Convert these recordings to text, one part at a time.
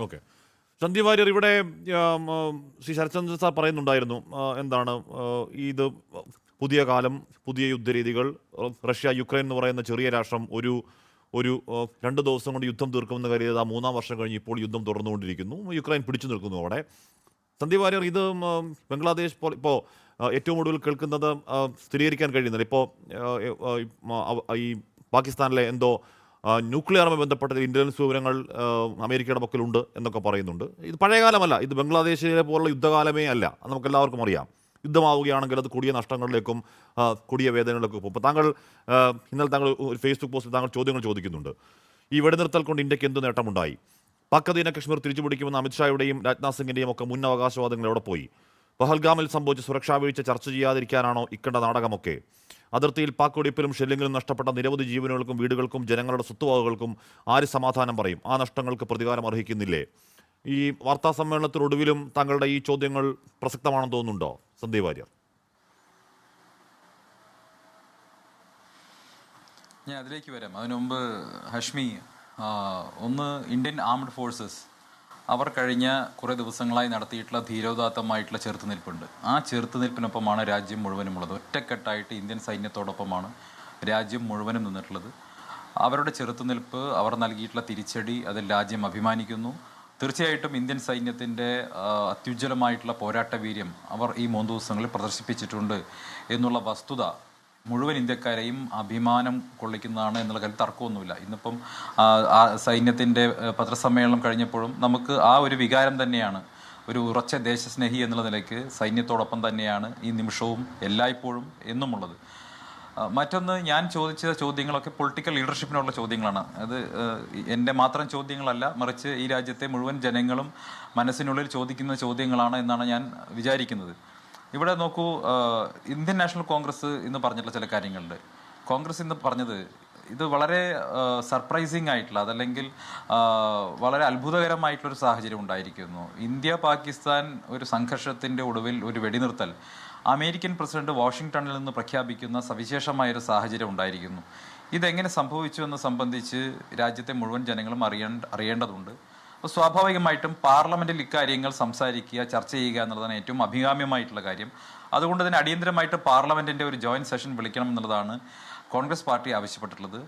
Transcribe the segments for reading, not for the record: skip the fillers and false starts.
Okay. Sandeep Warrier, ഇവിടെ Shri Sarathchandra sir പറയുന്നുണ്ടായിരുന്നു, എന്താണ് ഇത് പുതിയ കാലം, പുതിയ യുദ്ധരീതികൾ, റഷ്യ യുക്രൈൻ എന്ന് പറയുന്ന ചെറിയ രാഷ്ട്രം ഒരു ഒരു 2 ദിവസം കൊണ്ട് യുദ്ധം തീർക്കുമെന്ന് കരുതിയത് 3-ാം വർഷം കഴിഞ്ഞ് ഇപ്പോൾ യുദ്ധം തുടർന്നുകൊണ്ടിരിക്കുന്നു, യുക്രൈൻ പിടിച്ചു നിൽക്കുന്നു അവിടെ. സന്ദീപ് വാര്യർ, ഇത് ബംഗ്ലാദേശ് ഇപ്പോൾ ഏറ്റവും ഒടുവിൽ കേൾക്കുന്നത് സ്ഥിരീകരിക്കാൻ കഴിയുന്നില്ല. ഇപ്പോൾ ഈ പാകിസ്ഥാനിലെ എന്തോ ന്യൂക്ലിയറുമായി ബന്ധപ്പെട്ട ഇന്റലിജൻസ് വിവരങ്ങൾ അമേരിക്കയുടെ പക്കലുണ്ട് എന്നൊക്കെ പറയുന്നുണ്ട്. ഇത് പഴയകാലമല്ല, ഇത് ബംഗ്ലാദേശിലെ പോലുള്ള യുദ്ധകാലമേ അല്ല, അത് നമുക്കെല്ലാവർക്കും അറിയാം. യുദ്ധമാവുകയാണെങ്കിൽ അത് കൊടിയ നഷ്ടങ്ങളിലേക്കും കൊടിയ വേദനകളിലേക്കും പോകും. അപ്പോൾ താങ്കൾ ഇന്നലെ താങ്കൾ ഒരു ഫേസ്ബുക്ക് പോസ്റ്റിൽ താങ്കൾ ചോദ്യങ്ങൾ ചോദിക്കുന്നുണ്ട്. ഈ വെടിനിർത്തൽ കൊണ്ട് ഇന്ത്യക്ക് എന്ത് നേട്ടമുണ്ടായി? പാക് അധീന കശ്മീർ തിരിച്ചുപിടിക്കുമെന്ന അമിത്ഷായുടെയും രാജ്നാഥ് സിംഗിന്റെയും ഒക്കെ മുൻ അവകാശവാദങ്ങൾ എവിടെ പോയി? പഹൽഗാമിൽ സംഭവിച്ച സുരക്ഷാ വീഴ്ച ചർച്ച ചെയ്യാതിരിക്കാനാണോ ഇക്കണ്ട നാടകമൊക്കെ? അതിർത്തിയിൽ പാക് വെടിപ്പിലും ഷെല്ലിങ്ങിലും നഷ്ടപ്പെട്ട നിരവധി ജീവനുകൾക്കും വീടുകൾക്കും ജനങ്ങളുടെ സ്വത്തുവകകൾക്കും ആര് സമാധാനം പറയും? ആ നഷ്ടങ്ങൾക്ക് പ്രതികാരം അർഹിക്കുന്നില്ലേ? ഈ വാർത്താ സമ്മേളനത്തിനൊടുവിലും താങ്കളുടെ ഈ ചോദ്യങ്ങൾ പ്രസക്തമാണെന്ന് തോന്നുന്നുണ്ടോ സന്ദീപ് വാര്യർ? ഞാൻ അതിലേക്ക് വരാം. അതിനു മുമ്പ് ഹഷ്മി, ഒന്ന് ഇന്ത്യൻ ആംഡ് ഫോഴ്സസ് അവർ കഴിഞ്ഞ കുറേ ദിവസങ്ങളായി നടത്തിയിട്ടുള്ള ധീരോദാത്തമായിട്ടുള്ള ചെറുത്തുനിൽപ്പുണ്ട്. ആ ചെറുത്തുനിൽപ്പിനൊപ്പമാണ് രാജ്യം മുഴുവനുമുള്ളത്. ഒറ്റക്കെട്ടായിട്ട് ഇന്ത്യൻ സൈന്യത്തോടൊപ്പമാണ് രാജ്യം മുഴുവനും നിന്നിട്ടുള്ളത്. അവരുടെ ചെറുത്തുനിൽപ്പ്, അവർ നൽകിയിട്ടുള്ള തിരിച്ചടി, അതിൽ രാജ്യം അഭിമാനിക്കുന്നു. തീർച്ചയായിട്ടും ഇന്ത്യൻ സൈന്യത്തിൻ്റെ അത്യുജ്വലമായിട്ടുള്ള പോരാട്ട വീര്യം അവർ ഈ 3 ദിവസങ്ങളിൽ പ്രദർശിപ്പിച്ചിട്ടുണ്ട് എന്നുള്ള വസ്തുത മുഴുവൻ ഇന്ത്യക്കാരെയും അഭിമാനം കൊള്ളിക്കുന്നതാണ് എന്നുള്ള കാര്യം തർക്കമൊന്നുമില്ല. ഇന്നിപ്പം സൈന്യത്തിൻ്റെ പത്രസമ്മേളനം കഴിഞ്ഞപ്പോഴും നമുക്ക് ആ ഒരു വികാരം തന്നെയാണ്. ഒരു ഉറച്ച ദേശസ്നേഹി എന്നുള്ള നിലയ്ക്ക് സൈന്യത്തോടൊപ്പം തന്നെയാണ് ഈ നിമിഷവും എല്ലായ്പ്പോഴും എന്നുമുള്ളത്. മറ്റൊന്ന്, ഞാൻ ചോദിച്ച ചോദ്യങ്ങളൊക്കെ പൊളിറ്റിക്കൽ ലീഡർഷിപ്പിനുള്ള ചോദ്യങ്ങളാണ്. അത് എൻ്റെ മാത്രം ചോദ്യങ്ങളല്ല, മറിച്ച് ഈ രാജ്യത്തെ മുഴുവൻ ജനങ്ങളും മനസ്സിനുള്ളിൽ ചോദിക്കുന്ന ചോദ്യങ്ങളാണ് എന്നാണ് ഞാൻ വിചാരിക്കുന്നത്. ഇവിടെ നോക്കൂ, ഇന്ത്യൻ നാഷണൽ കോൺഗ്രസ് ഇന്ന് പറഞ്ഞിട്ടുള്ള ചില കാര്യങ്ങളുണ്ട്. കോൺഗ്രസ് ഇന്ന് പറഞ്ഞത് ഇത് വളരെ സർപ്രൈസിങ് ആയിട്ടുള്ള, അതല്ലെങ്കിൽ വളരെ അത്ഭുതകരമായിട്ടുള്ളൊരു സാഹചര്യം ഉണ്ടായിരിക്കുന്നു. ഇന്ത്യ പാകിസ്ഥാൻ ഒരു സംഘർഷത്തിൻ്റെ ഒടുവിൽ ഒരു വെടിനിർത്തൽ അമേരിക്കൻ പ്രസിഡന്റ് വാഷിംഗ്ടണിൽ നിന്ന് പ്രഖ്യാപിക്കുന്ന സവിശേഷമായൊരു സാഹചര്യം ഉണ്ടായിരിക്കുന്നു. ഇതെങ്ങനെ സംഭവിച്ചു എന്ന് സംബന്ധിച്ച് രാജ്യത്തെ മുഴുവൻ ജനങ്ങളും അറിയേണ്ടതുണ്ട്. അപ്പോൾ സ്വാഭാവികമായിട്ടും പാർലമെന്റിൽ ഇക്കാര്യങ്ങൾ സംസാരിക്കുക, ചർച്ച ചെയ്യുക എന്നുള്ളതാണ് ഏറ്റവും അഭികാമ്യമായിട്ടുള്ള കാര്യം. അതുകൊണ്ട് തന്നെ അടിയന്തരമായിട്ട് പാർലമെന്റിന്റെ ഒരു ജോയിന്റ് സെഷൻ വിളിക്കണം എന്നുള്ളതാണ് കോൺഗ്രസ് പാർട്ടി ആവശ്യപ്പെട്ടിട്ടുള്ളത്.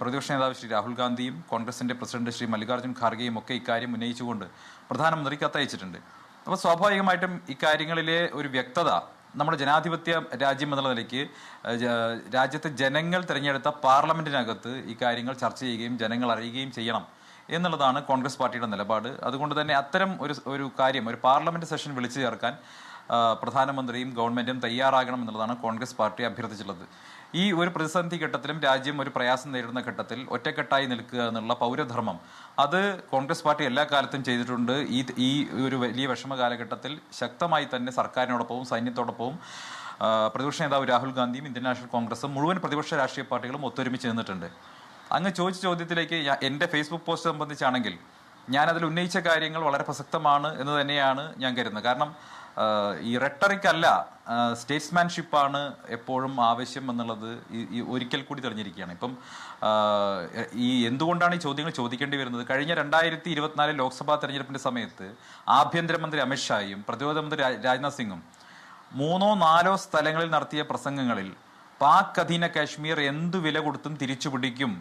പ്രതിപക്ഷ നേതാവ് ശ്രീ രാഹുൽ ഗാന്ധിയും കോൺഗ്രസിന്റെ പ്രസിഡന്റ് ശ്രീ മല്ലികാർജ്ജുൻ ഖാർഗെയും ഒക്കെ ഇക്കാര്യം ഉന്നയിച്ചുകൊണ്ട് പ്രധാനമന്ത്രി കത്തയച്ചിട്ടുണ്ട്. അപ്പോൾ സ്വാഭാവികമായിട്ടും ഇക്കാര്യങ്ങളിലെ ഒരു വ്യക്തത നമ്മുടെ ജനാധിപത്യ രാജ്യം എന്നുള്ള നിലയ്ക്ക് രാജ്യത്തെ ജനങ്ങൾ തിരഞ്ഞെടുത്ത പാർലമെന്റിനകത്ത് ഇക്കാര്യങ്ങൾ ചർച്ച ചെയ്യുകയും ജനങ്ങൾ അറിയുകയും ചെയ്യണം എന്നുള്ളതാണ് കോൺഗ്രസ് പാർട്ടിയുടെ നിലപാട്. അതുകൊണ്ട് തന്നെ അത്തരം ഒരു കാര്യം, ഒരു പാർലമെന്റ് സെഷൻ വിളിച്ചു ചേർക്കാൻ പ്രധാനമന്ത്രിയും ഗവൺമെന്റും തയ്യാറാകണം എന്നുള്ളതാണ് കോൺഗ്രസ് പാർട്ടി അഭ്യർത്ഥിച്ചിട്ടുള്ളത്. ഈ ഒരു പ്രതിസന്ധി ഘട്ടത്തിലും രാജ്യം ഒരു പ്രയാസം നേരിടുന്ന ഘട്ടത്തിൽ ഒറ്റക്കെട്ടായി നിൽക്കുക എന്നുള്ള പൗരധർമ്മം അത് കോൺഗ്രസ് പാർട്ടി എല്ലാ കാലത്തും ചെയ്തിട്ടുണ്ട്. ഈ ഒരു വലിയ വിഷമ കാലഘട്ടത്തിൽ ശക്തമായി തന്നെ സർക്കാരിനോടൊപ്പവും സൈന്യത്തോടൊപ്പവും പ്രതിപക്ഷ നേതാവ് രാഹുൽ ഗാന്ധിയും ഇന്ത്യൻ നാഷണൽ കോൺഗ്രസും മുഴുവൻ പ്രതിപക്ഷ രാഷ്ട്രീയ പാർട്ടികളും ഒത്തൊരുമിച്ച് നിന്നിട്ടുണ്ട്. അങ്ങ് ചോദിച്ച ചോദ്യത്തിലേക്ക് എൻ്റെ ഫേസ്ബുക്ക് പോസ്റ്റ് സംബന്ധിച്ചാണെങ്കിൽ ഞാനതിൽ ഉന്നയിച്ച കാര്യങ്ങൾ വളരെ പ്രസക്തമാണ് എന്ന് തന്നെയാണ് ഞാൻ കരുതുന്നത്. കാരണം ഈ റെട്ടറിക് അല്ല, സ്റ്റേറ്റ്സ്മാൻഷിപ്പാണ് എപ്പോഴും ആവശ്യം എന്നുള്ളത് ഈ ഒരിക്കൽ കൂടി തെളിഞ്ഞിരിക്കുകയാണ്. ഇപ്പം ഈ എന്തുകൊണ്ടാണ് ഈ ചോദ്യങ്ങൾ ചോദിക്കേണ്ടി വരുന്നത്? കഴിഞ്ഞ 2024 ലോക്സഭാ തെരഞ്ഞെടുപ്പിന്റെ സമയത്ത് ആഭ്യന്തരമന്ത്രി അമിത്ഷായും പ്രതിരോധ മന്ത്രി രാജ്നാഥ് സിംഗും 3-4 സ്ഥലങ്ങളിൽ നടത്തിയ പ്രസംഗങ്ങളിൽ പാക് അധീന കാശ്മീർ എന്തു വില കൊടുത്തും തിരിച്ചു പിടിക്കും,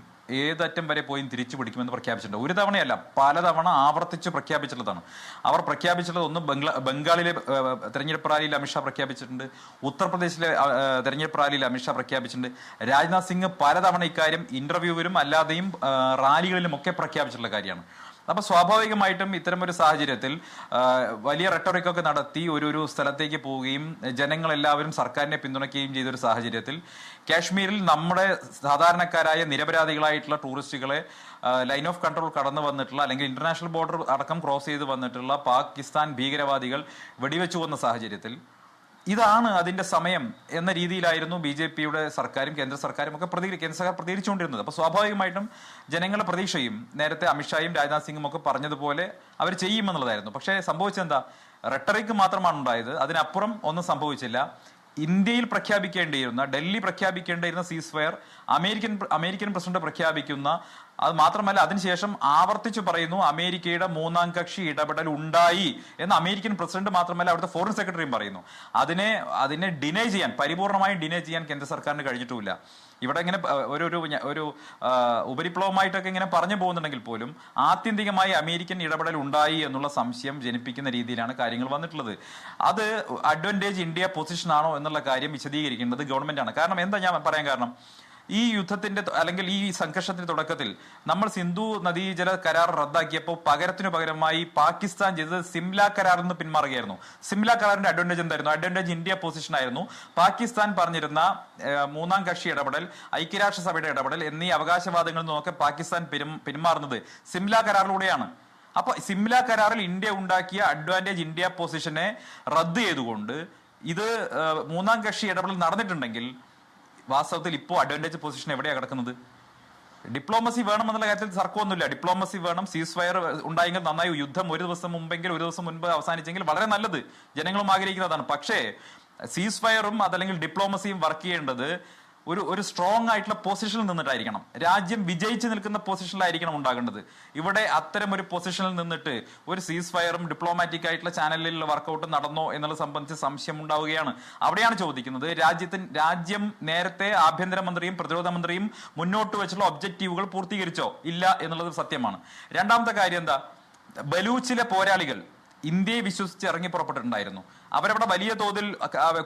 ഏതറ്റം വരെ പോയി തിരിച്ചു പിടിക്കുമെന്ന് പ്രഖ്യാപിച്ചിട്ടുണ്ട്. ഒരു തവണയല്ല, പലതവണ ആവർത്തിച്ച് പ്രഖ്യാപിച്ചിട്ടുള്ളതാണ്. അവർ പ്രഖ്യാപിച്ചിട്ടുള്ളത് ഒന്ന് ബംഗാളിലെ തെരഞ്ഞെടുപ്പ് റാലിയിൽ അമിത്ഷാ പ്രഖ്യാപിച്ചിട്ടുണ്ട്, ഉത്തർപ്രദേശിലെ തെരഞ്ഞെടുപ്പ് റാലിയിൽ അമിത്ഷാ പ്രഖ്യാപിച്ചിട്ടുണ്ട്. രാജ്നാഥ് സിംഗ് പലതവണ ഇക്കാര്യം ഇന്റർവ്യൂവിലും അല്ലാതെയും റാലികളിലും ഒക്കെ പ്രഖ്യാപിച്ചിട്ടുള്ള കാര്യമാണ്. അപ്പൊ സ്വാഭാവികമായിട്ടും ഇത്തരമൊരു സാഹചര്യത്തിൽ വലിയ റെട്ടോറിക്കൊക്കെ നടത്തി ഒരു സ്ഥലത്തേക്ക് പോവുകയും ജനങ്ങളെല്ലാവരും സർക്കാരിനെ പിന്തുണയ്ക്കുകയും ചെയ്തൊരു സാഹചര്യത്തിൽ കാശ്മീരിൽ നമ്മുടെ സാധാരണക്കാരായ നിരപരാധികളായിട്ടുള്ള ടൂറിസ്റ്റുകളെ ലൈൻ ഓഫ് കൺട്രോൾ കടന്നു വന്നിട്ടുള്ള, അല്ലെങ്കിൽ ഇന്റർനാഷണൽ ബോർഡർ അടക്കം ക്രോസ് ചെയ്ത് വന്നിട്ടുള്ള പാകിസ്ഥാൻ ഭീകരവാദികൾ വെടിവെച്ചു വന്ന സാഹചര്യത്തിൽ ഇതാണ് അതിന്റെ സമയം എന്ന രീതിയിലായിരുന്നു BJPയുടെ സർക്കാരും കേന്ദ്ര സർക്കാരും ഒക്കെ കേന്ദ്ര സർക്കാർ പ്രതികരിച്ചുകൊണ്ടിരുന്നത്. അപ്പൊ സ്വാഭാവികമായിട്ടും ജനങ്ങളുടെ പ്രതീക്ഷയും നേരത്തെ അമിത്ഷായും രാജ്നാഥ് സിംഗും ഒക്കെ പറഞ്ഞതുപോലെ അവർ ചെയ്യുമെന്നുള്ളതായിരുന്നു. പക്ഷേ സംഭവിച്ചെന്താ? റെട്ടറിക്ക് മാത്രമാണ് ഉണ്ടായത്, അതിനപ്പുറം ഒന്നും സംഭവിച്ചില്ല. ഇന്ത്യയിൽ പ്രഖ്യാപിക്കേണ്ടിയിരുന്ന, ഡൽഹി പ്രഖ്യാപിക്കേണ്ടിയിരുന്ന സീസ് ഫയർ അമേരിക്കൻ പ്രസിഡന്റ് പ്രഖ്യാപിക്കുന്ന അത് മാത്രമല്ല അതിനുശേഷം ആവർത്തിച്ചു പറയുന്നു അമേരിക്കയുടെ മൂന്നാം കക്ഷി ഇടപെടൽ ഉണ്ടായി എന്ന് അമേരിക്കൻ പ്രസിഡന്റ് മാത്രമല്ല അവിടുത്തെ ഫോറിൻ സെക്രട്ടറിയും പറയുന്നു. അതിനെ ഡിനൈ ചെയ്യാൻ, പരിപൂർണമായും ഡിനൈ ചെയ്യാൻ കേന്ദ്ര സർക്കാരിന് കഴിഞ്ഞിട്ടുമില്ല. ഇവിടെ ഇങ്ങനെ ഒരു ഉപരിപ്ലവമായിട്ടൊക്കെ ഇങ്ങനെ പറഞ്ഞു പോകുന്നുണ്ടെങ്കിൽ പോലും ആത്യന്തികമായി അമേരിക്കൻ ഇടപെടൽ ഉണ്ടായി എന്നുള്ള സംശയം ജനിപ്പിക്കുന്ന രീതിയിലാണ് കാര്യങ്ങൾ വന്നിട്ടുള്ളത്. അത് അഡ്വാൻറ്റേജ് ഇന്ത്യ പൊസിഷൻ ആണോ എന്നുള്ള കാര്യം വിശദീകരിക്കേണ്ടത് ഗവൺമെന്റ് ആണ്. കാരണം എന്താ ഞാൻ പറയാൻ കാരണം, ഈ യുദ്ധത്തിന്റെ അല്ലെങ്കിൽ ഈ സംഘർഷത്തിന്റെ തുടക്കത്തിൽ നമ്മൾ സിന്ധു നദീജല കരാർ റദ്ദാക്കിയപ്പോൾ പകരത്തിനു പകരമായി പാകിസ്ഥാൻ ചെയ്തത് സിംല കരാറിൽ നിന്ന് പിന്മാറുകയായിരുന്നു. സിംല കരാറിന്റെ അഡ്വാൻറ്റേജ് എന്തായിരുന്നു? അഡ്വാൻറ്റേജ് ഇന്ത്യ പൊസിഷൻ ആയിരുന്നു. പാകിസ്ഥാൻ പറഞ്ഞിരുന്ന മൂന്നാം കക്ഷി ഇടപെടൽ, ഐക്യരാഷ്ട്രസഭയുടെ ഇടപെടൽ എന്നീ അവകാശവാദങ്ങളിൽ നിന്നൊക്കെ പാകിസ്ഥാൻ പിന്മാറുന്നത് സിംല കരാറിലൂടെയാണ്. അപ്പൊ സിംല കരാറിൽ ഇന്ത്യ ഉണ്ടാക്കിയ അഡ്വാൻറ്റേജ് ഇന്ത്യ പൊസിഷനെ റദ്ദ് ചെയ്തുകൊണ്ട് ഇത് മൂന്നാം കക്ഷി ഇടപെടൽ നടന്നിട്ടുണ്ടെങ്കിൽ വാസ്തവത്തിൽ ഇപ്പോൾ അഡ്വാൻറ്റേജ് പൊസിഷൻ എവിടെയാണ് കിടക്കുന്നത്? ഡിപ്ലോമസി വേണം എന്നുള്ള കാര്യത്തിൽ തർക്കമൊന്നുമില്ല. ഡിപ്ലോമസി വേണം, സീസ് ഫയർ ഉണ്ടായെങ്കിൽ നന്നായി, യുദ്ധം ഒരു ദിവസം മുൻപ് അവസാനിച്ചെങ്കിൽ വളരെ നല്ലത്, ജനങ്ങളും ആഗ്രഹിക്കുന്നതാണ്. പക്ഷേ സീസ് ഫയറും അതല്ലെങ്കിൽ ഡിപ്ലോമസിയും വർക്ക് ചെയ്യേണ്ടത് ഒരു സ്ട്രോങ് ആയിട്ടുള്ള പൊസിഷനിൽ നിന്നിട്ടായിരിക്കണം. രാജ്യം വിജയിച്ചു നിൽക്കുന്ന പൊസിഷനിലായിരിക്കണം ഉണ്ടാകേണ്ടത്. ഇവിടെ അത്തരം ഒരു പൊസിഷനിൽ നിന്നിട്ട് ഒരു സീസ് ഫയറും ഡിപ്ലോമാറ്റിക് ആയിട്ടുള്ള ചാനലിൽ വർക്കൗട്ട് നടന്നോ എന്നുള്ളത് സംബന്ധിച്ച് സംശയം ഉണ്ടാവുകയാണ്. അവിടെയാണ് ചോദിക്കുന്നത്, രാജ്യം നേരത്തെ ആഭ്യന്തരമന്ത്രിയും പ്രതിരോധ മന്ത്രിയും മുന്നോട്ട് വെച്ചുള്ള ഒബ്ജക്റ്റീവുകൾ പൂർത്തീകരിച്ചോ? ഇല്ല എന്നുള്ളത് സത്യമാണ്. രണ്ടാമത്തെ കാര്യം എന്താ, ബലൂച്ചിലെ പോരാളികൾ ഇന്ത്യയെ വിശ്വസിച്ച് ഇറങ്ങി പുറപ്പെട്ടിട്ടുണ്ടായിരുന്നു. അവരവിടെ വലിയ തോതിൽ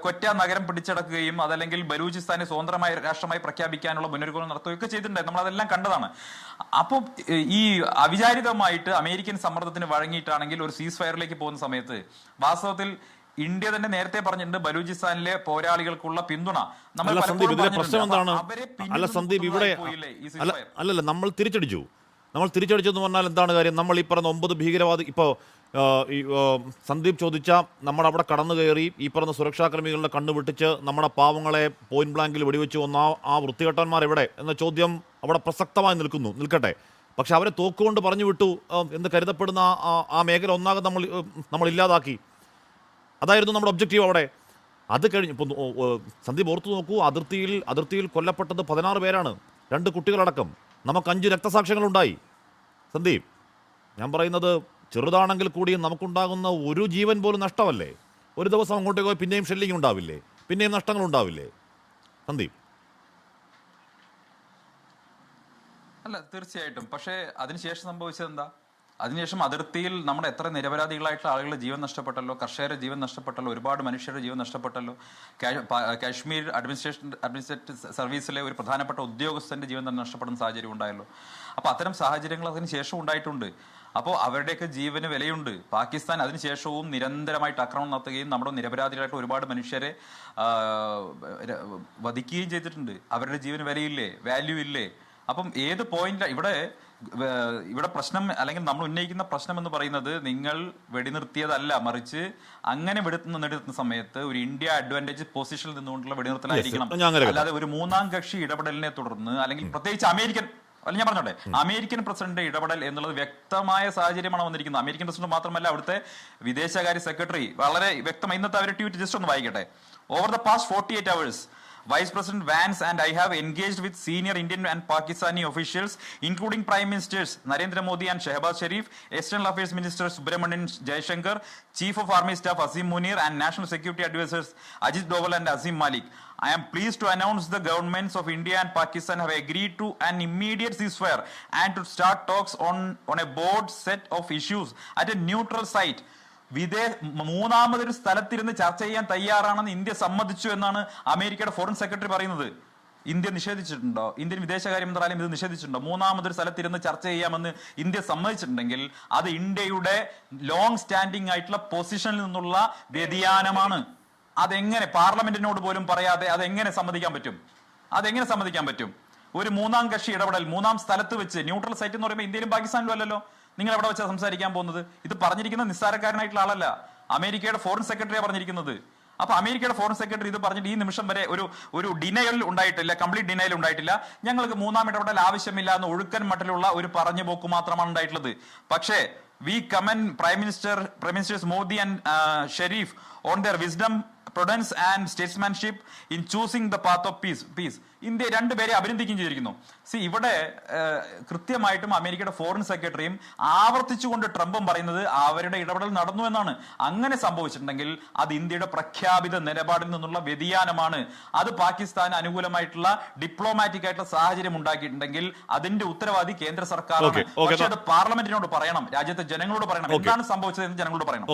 ക്വറ്റ നഗരം പിടിച്ചടക്കുകയും അതല്ലെങ്കിൽ ബലൂചിസ്ഥാനെ സ്വതന്ത്രമായ രാഷ്ട്രമായി പ്രഖ്യാപിക്കാനുള്ള മുന്നൊരുക്കങ്ങൾ നടത്തുകയൊക്കെ ചെയ്തിട്ടുണ്ടായിരുന്നു. നമ്മൾ അതെല്ലാം കണ്ടതാണ്. അപ്പോൾ ഈ അവിചാരിതമായിട്ട് അമേരിക്കൻ സമ്മർദ്ദത്തിന് വഴങ്ങിയിട്ടാണെങ്കിൽ ഒരു സീസ് ഫയറിലേക്ക് പോകുന്ന സമയത്ത് വാസ്തവത്തിൽ ഇന്ത്യ തന്നെ നേരത്തെ പറഞ്ഞിട്ടുണ്ട് ബലൂചിസ്ഥാനിലെ പോരാളികൾക്കുള്ള പിന്തുണ നമ്മൾ നമ്മൾ തിരിച്ചടിച്ചെന്ന് പറഞ്ഞാൽ എന്താണ് കാര്യം? നമ്മൾ ഈ പറഞ്ഞ 9 ഭീകരവാദി ഇപ്പോൾ സന്ദീപ് ചോദിച്ച നമ്മൾ അവിടെ കടന്നു കയറി ഈ പറഞ്ഞ സുരക്ഷാകർമികളുടെ കണ്ണു വെട്ടിച്ച് നമ്മുടെ പാവങ്ങളെ പോയിന്റ് ബ്ലാങ്കിൽ വെടിവെച്ച് വന്ന ആ വൃത്തികെട്ടന്മാർ എവിടെ എന്ന ചോദ്യം അവിടെ പ്രസക്തമായി നിൽക്കട്ടെ. പക്ഷെ അവരെ തോക്കുകൊണ്ട് പറഞ്ഞു വിട്ടു എന്ന് കരുതപ്പെടുന്ന ആ മേഖല ഒന്നാകെ നമ്മൾ ഇല്ലാതാക്കി. അതായിരുന്നു നമ്മുടെ ഒബ്ജക്റ്റീവ് അവിടെ. അത് കഴിഞ്ഞ് ഇപ്പോൾ സന്ദീപ് ഓർത്തു നോക്കൂ, അതിർത്തിയിൽ കൊല്ലപ്പെട്ടത് 16 പേരാണ്, 2 കുട്ടികളടക്കം. നമുക്ക് 5 രക്തസാക്ഷ്യങ്ങളുണ്ടായി. സന്ദീപ്, ഞാൻ പറയുന്നത് ചെറുതാണെങ്കിൽ കൂടിയും നമുക്കുണ്ടാകുന്ന ഒരു ജീവൻ പോലും നഷ്ടമല്ലേ? ഒരു ദിവസം അങ്ങോട്ടേക്ക് പോയി പിന്നെയും ഷെല്ലിങ് ഉണ്ടാവില്ലേ? പിന്നെയും നഷ്ടങ്ങൾ ഉണ്ടാവില്ലേ? സന്ദീപ്, അല്ല തീർച്ചയായിട്ടും. പക്ഷേ അതിനുശേഷം സംഭവിച്ചത് എന്താ? അതിനുശേഷം അതിർത്തിയിൽ നമ്മുടെ എത്ര നിരപരാധികളായിട്ടുള്ള ആളുകളുടെ ജീവൻ നഷ്ടപ്പെട്ടല്ലോ, കർഷകരുടെ ജീവൻ നഷ്ടപ്പെട്ടല്ലോ, ഒരുപാട് മനുഷ്യരുടെ ജീവൻ നഷ്ടപ്പെട്ടല്ലോ. കാശ്മീർ അഡ്മിനിസ്ട്രേറ്റീവ് സർവീസിലെ ഒരു പ്രധാനപ്പെട്ട ഉദ്യോഗസ്ഥന്റെ ജീവൻ തന്നെ നഷ്ടപ്പെടുന്ന സാഹചര്യം ഉണ്ടായല്ലോ. അപ്പൊ അത്തരം സാഹചര്യങ്ങൾ അതിന് ശേഷം ഉണ്ടായിട്ടുണ്ട്. അപ്പോൾ അവരുടെയൊക്കെ ജീവന് വിലയുണ്ട്. പാകിസ്ഥാൻ അതിനുശേഷവും നിരന്തരമായിട്ട് ആക്രമണം നടത്തുകയും നമ്മുടെ നിരപരാധികളായിട്ട് ഒരുപാട് മനുഷ്യരെ വധിക്കുകയും ചെയ്തിട്ടുണ്ട്. അവരുടെ ജീവന് വിലയില്ലേ, വാല്യൂ ഇല്ലേ? അപ്പം ഏത് പോയിന്റ് ഇവിടെ പ്രശ്നം അല്ലെങ്കിൽ നമ്മൾ ഉന്നയിക്കുന്ന പ്രശ്നം എന്ന് പറയുന്നത് നിങ്ങൾ വെടിനിർത്തിയതല്ല, മറിച്ച് അങ്ങനെ വെടിനിർത്തുന്ന സമയത്ത് ഒരു ഇന്ത്യ അഡ്വാൻറ്റേജ് പൊസിഷനിൽ നിന്നുകൊണ്ടുള്ള വെടിനിർത്തലായിരിക്കണം. അല്ലാതെ ഒരു മൂന്നാം കക്ഷി ഇടപെടലിനെ തുടർന്ന് അല്ലെങ്കിൽ പ്രത്യേകിച്ച് ഞാൻ പറഞ്ഞോട്ടെ, അമേരിക്കൻ പ്രസിഡന്റ് ഇടപെടൽ എന്നുള്ളത് വ്യക്തമായ സാഹചര്യമാണ് വന്നിരിക്കുന്നത്. അമേരിക്കൻ പ്രസിഡന്റ് മാത്രമല്ല അവിടുത്തെ വിദേശകാര്യ സെക്രട്ടറി വളരെ വ്യക്തമായി ഇന്നത്തെ അവരുടെ ട്വീറ്റ് ജസ്റ്റ് ഒന്ന് വായിക്കട്ടെ. Over the past 48 hours Vice President Vance and I have engaged with senior Indian and Pakistani officials, including Prime Ministers Narendra Modi and Shehbaz Sharif, External Affairs Minister Subramanian Jaishankar, Chief of Army Staff Asim Munir, and National Security Advisors Ajit Doval and Azim Malik. I am pleased to announce the governments of India and Pakistan have agreed to an immediate ceasefire and to start talks on a broad set of issues at a neutral site. മൂന്നാമതൊരു സ്ഥലത്തിരുന്ന് ചർച്ച ചെയ്യാൻ തയ്യാറാണെന്ന് India സമ്മതിച്ചു എന്നാണ് അമേരിക്കയുടെ foreign secretary പറയുന്നത്. India നിഷേധിച്ചിട്ടുണ്ടോ? Indian വിദേശകാര്യ മന്ത്രാലയം ഇത് നിഷേധിച്ചിട്ടുണ്ടോ? മൂന്നാമതൊരു സ്ഥലത്തിരുന്ന് ചർച്ച ചെയ്യാമെന്ന് ഇന്ത്യ സമ്മതിച്ചിട്ടുണ്ടെങ്കിൽ അത് ഇന്ത്യയുടെ ലോങ് സ്റ്റാൻഡിംഗ് ആയിട്ടുള്ള പൊസിഷനിൽ നിന്നുള്ള വ്യതിയാനമാണ്. അതെങ്ങനെ പാർലമെന്റിനോട് പോലും പറയാതെ അതെങ്ങനെ സമ്മതിക്കാൻ പറ്റും? ഒരു മൂന്നാം കക്ഷി ഇടപെടൽ മൂന്നാം സ്ഥലത്ത് വെച്ച്, ന്യൂട്രൽ സൈറ്റ് എന്ന് പറയുമ്പോൾ ഇന്ത്യയിലും പാകിസ്ഥാനിലും അല്ലല്ലോ. നിങ്ങൾ എവിടെ വെച്ചാൽ സംസാരിക്കാൻ പോകുന്നത്? ഇത് പറഞ്ഞിരിക്കുന്ന നിസ്സാരക്കാരനായിട്ടുള്ള ആളല്ല, അമേരിക്കയുടെ ഫോറിൻ സെക്രട്ടറിയാണ് പറഞ്ഞിരിക്കുന്നത്. അപ്പൊ അമേരിക്കയുടെ ഫോറിൻ സെക്രട്ടറി ഇത് പറഞ്ഞിട്ട് ഈ നിമിഷം വരെ ഒരു ഡിനയൽ ഉണ്ടായിട്ടില്ല, കംപ്ലീറ്റ് ഡിനയൽ ഉണ്ടായിട്ടില്ല. ഞങ്ങൾക്ക് മൂന്നാം ഇടപെടൽ ആവശ്യമില്ല എന്ന് ഒഴുക്കൻ മട്ടിലുള്ള ഒരു പറഞ്ഞു പോക്ക് മാത്രമാണ് ഉണ്ടായിട്ടുള്ളത്. പക്ഷേ we commend Prime Ministers Modi and Sharif on their wisdom, prudence and statesmanship in choosing the path of peace. India രണ്ടുപേരെ അഭിനന്ദിക്കുകയും ചെയ്തിരിക്കുന്നു. ഇവിടെ കൃത്യമായിട്ടും അമേരിക്കയുടെ ഫോറിൻ സെക്രട്ടറിയും ആവർത്തിച്ചുകൊണ്ട് ട്രംപും പറയുന്നത് അവരുടെ ഇടപെടൽ നടന്നു എന്നാണ്. അങ്ങനെ സംഭവിച്ചിട്ടുണ്ടെങ്കിൽ അത് ഇന്ത്യയുടെ പ്രഖ്യാപിത നിലപാടിൽ നിന്നുള്ള വ്യതിയാനമാണ്. അത് പാകിസ്ഥാന് അനുകൂലമായിട്ടുള്ള ഡിപ്ലോമാറ്റിക് ആയിട്ടുള്ള സാഹചര്യം ഉണ്ടാക്കിയിട്ടുണ്ടെങ്കിൽ അതിന്റെ ഉത്തരവാദി കേന്ദ്ര സർക്കാരാണ്. പക്ഷേ അത് പാർലമെന്റിനോട് പറയണം, രാജ്യത്തെ ജനങ്ങളോട് പറയണം, എന്താണ് സംഭവിച്ചത് എന്ന് ജനങ്ങളോട് പറയണം.